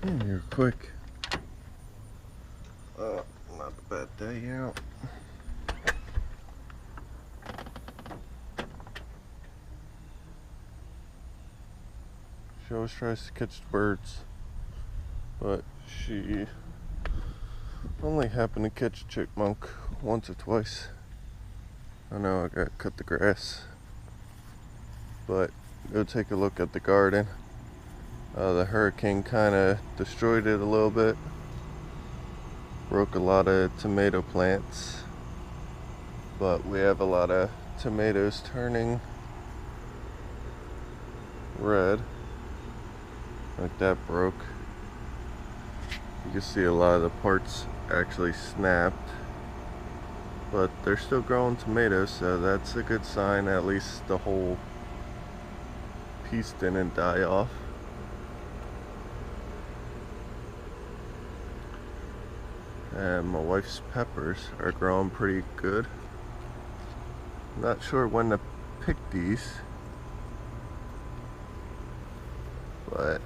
You're quick. Not a bad day out. She always tries to catch the birds, but she only happened to catch a chipmunk once or twice. I know I gotta cut the grass, but go take a look at the garden. The hurricane kind of destroyed it a little bit. Broke a lot of tomato plants, but we have a lot of tomatoes turning red. Like that broke. You can see a lot of the parts actually snapped, but they're still growing tomatoes, so that's a good sign. At least the whole piece didn't die off. And my wife's peppers are growing pretty good. Not sure when to pick these, but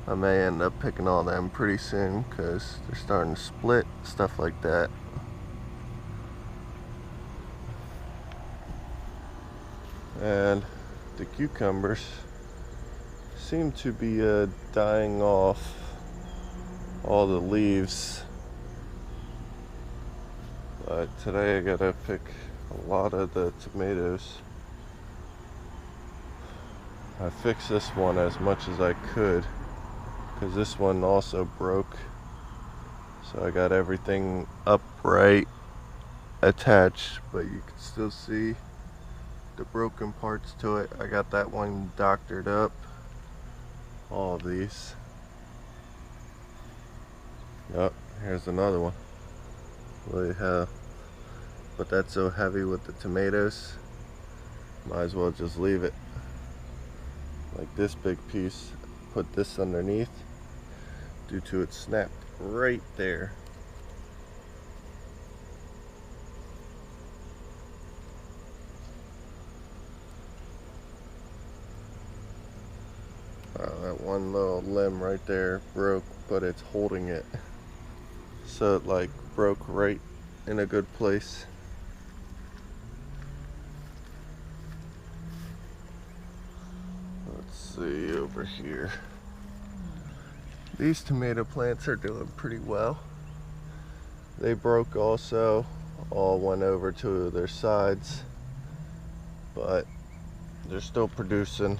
I may end up picking all them pretty soon because they're starting to split, stuff like that. And the cucumbers seem to be dying off all the leaves, but today I gotta pick a lot of the tomatoes. I fixed this one as much as I could because this one also broke, so I got everything upright attached, but you can still see the broken parts to it. I got that one doctored up, all of these. Yep, here's another one. But that's so heavy with the tomatoes, might as well just leave it. Like this big piece, put this underneath due to it snapped right there. That one little limb right there broke, but it's holding it. So it like broke right in a good place. Let's see over here. These tomato plants are doing pretty well. They broke also, all went over to their sides, but they're still producing.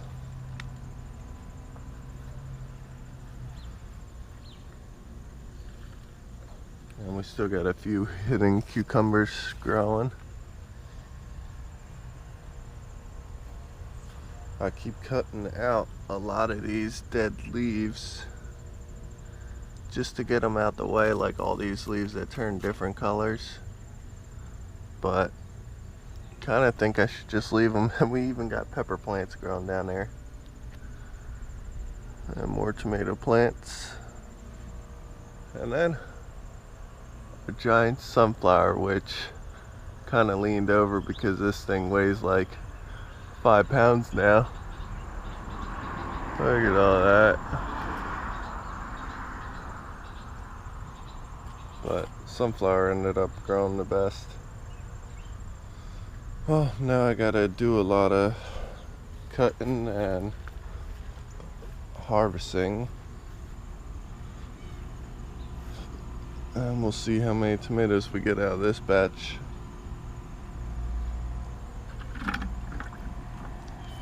And we still got a few hidden cucumbers growing. I keep cutting out a lot of these dead leaves just to get them out the way, like all these leaves that turn different colors. But kind of think I should just leave them. And we even got pepper plants growing down there. And more tomato plants. And then a giant sunflower, which kind of leaned over because this thing weighs like 5 pounds now. Look at all that. But sunflower ended up growing the best. Well, now I gotta do a lot of cutting and harvesting. And we'll see how many tomatoes we get out of this batch.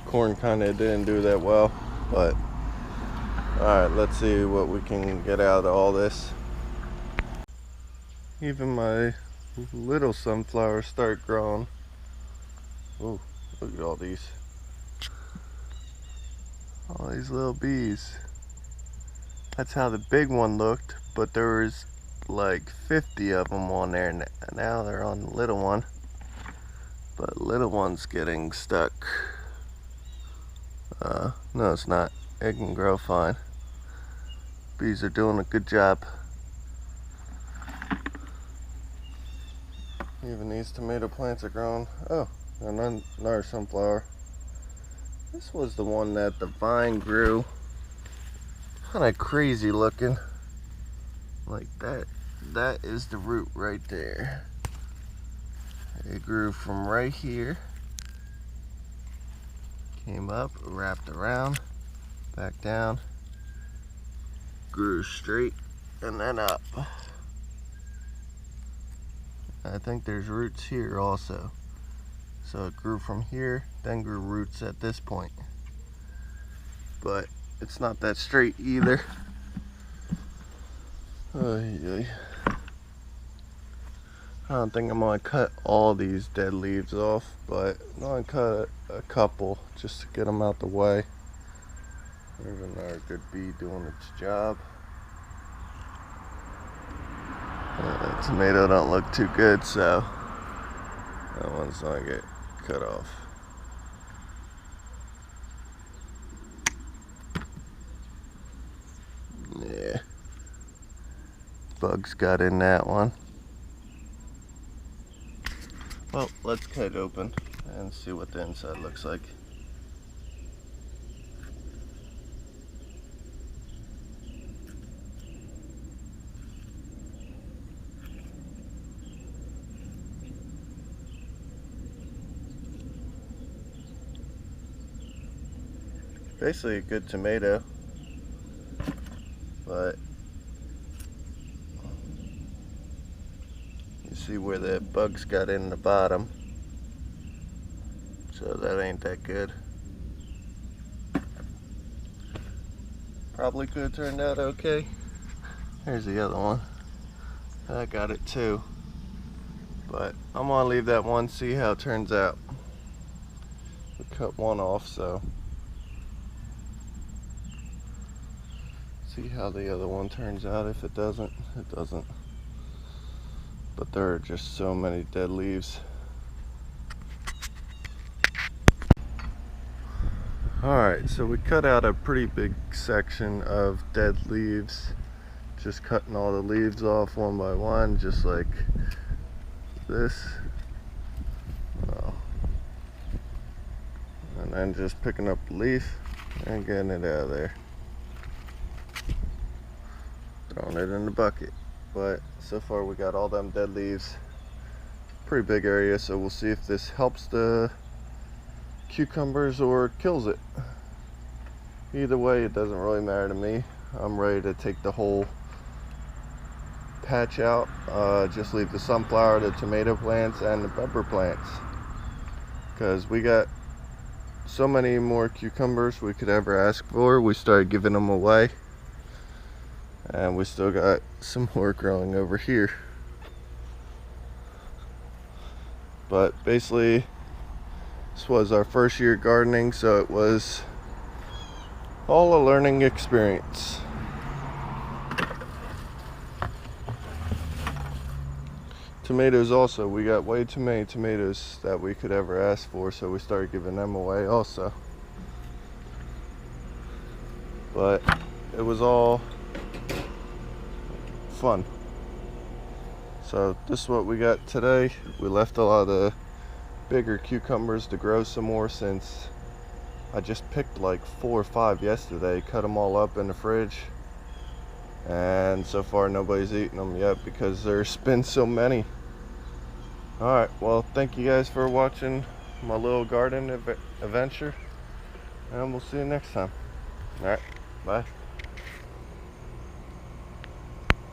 Corn kind of didn't do that well, but alright, let's see what we can get out of all this. Even my little sunflowers start growing. Oh, look at all these. All these little bees. That's how the big one looked, but there was like 50 of them on there. Now they're on the little one. But little one's getting stuck. No, it's not. It can grow fine. Bees are doing a good job. Even these tomato plants are growing. Oh, and another sunflower. This was the one that the vine grew kind of crazy looking. Like that is the root right there. It grew from right here, came up, wrapped around, back down, grew straight, and then up. I think there's roots here also. So it grew from here, then grew roots at this point. But it's not that straight either. I don't think I'm gonna cut all these dead leaves off, but I'm gonna cut a couple just to get them out the way. There's another good bee doing its job. The tomato don't look too good, so that one's gonna get cut off. Yeah, bugs got in that one. Well, let's cut it open and see what the inside looks like. Basically a good tomato, but you see where the bugs got in the bottom, so that ain't that good. Probably could have turned out okay. Here's the other one. I got it too, but I'm gonna leave that one, see how it turns out. We cut one off, so see how the other one turns out. If it doesn't, it doesn't. But there are just so many dead leaves. Alright, so we cut out a pretty big section of dead leaves. Just cutting all the leaves off one by one, just like this. Oh. And then just picking up the leaf and getting it out of there. Throwing it in the bucket. But so far we got all them dead leaves. Pretty big area, so we'll see if this helps the cucumbers or kills it. Either way, it doesn't really matter to me. I'm ready to take the whole patch out. Just leave the sunflower, the tomato plants, and the pepper plants, because we got so many more cucumbers we could ever ask for. We started giving them away, and we still got some more growing over here. But basically, this was our first year gardening, so it was all a learning experience. Tomatoes also, we got way too many tomatoes that we could ever ask for, so we started giving them away also. But it was all fun. So this is what we got today. We left a lot of the bigger cucumbers to grow some more, since I just picked like 4 or 5 yesterday, cut them all up in the fridge, and so far nobody's eaten them yet because there's been so many. Alright, well, thank you guys for watching my little garden adventure, and we'll see you next time. Alright, bye.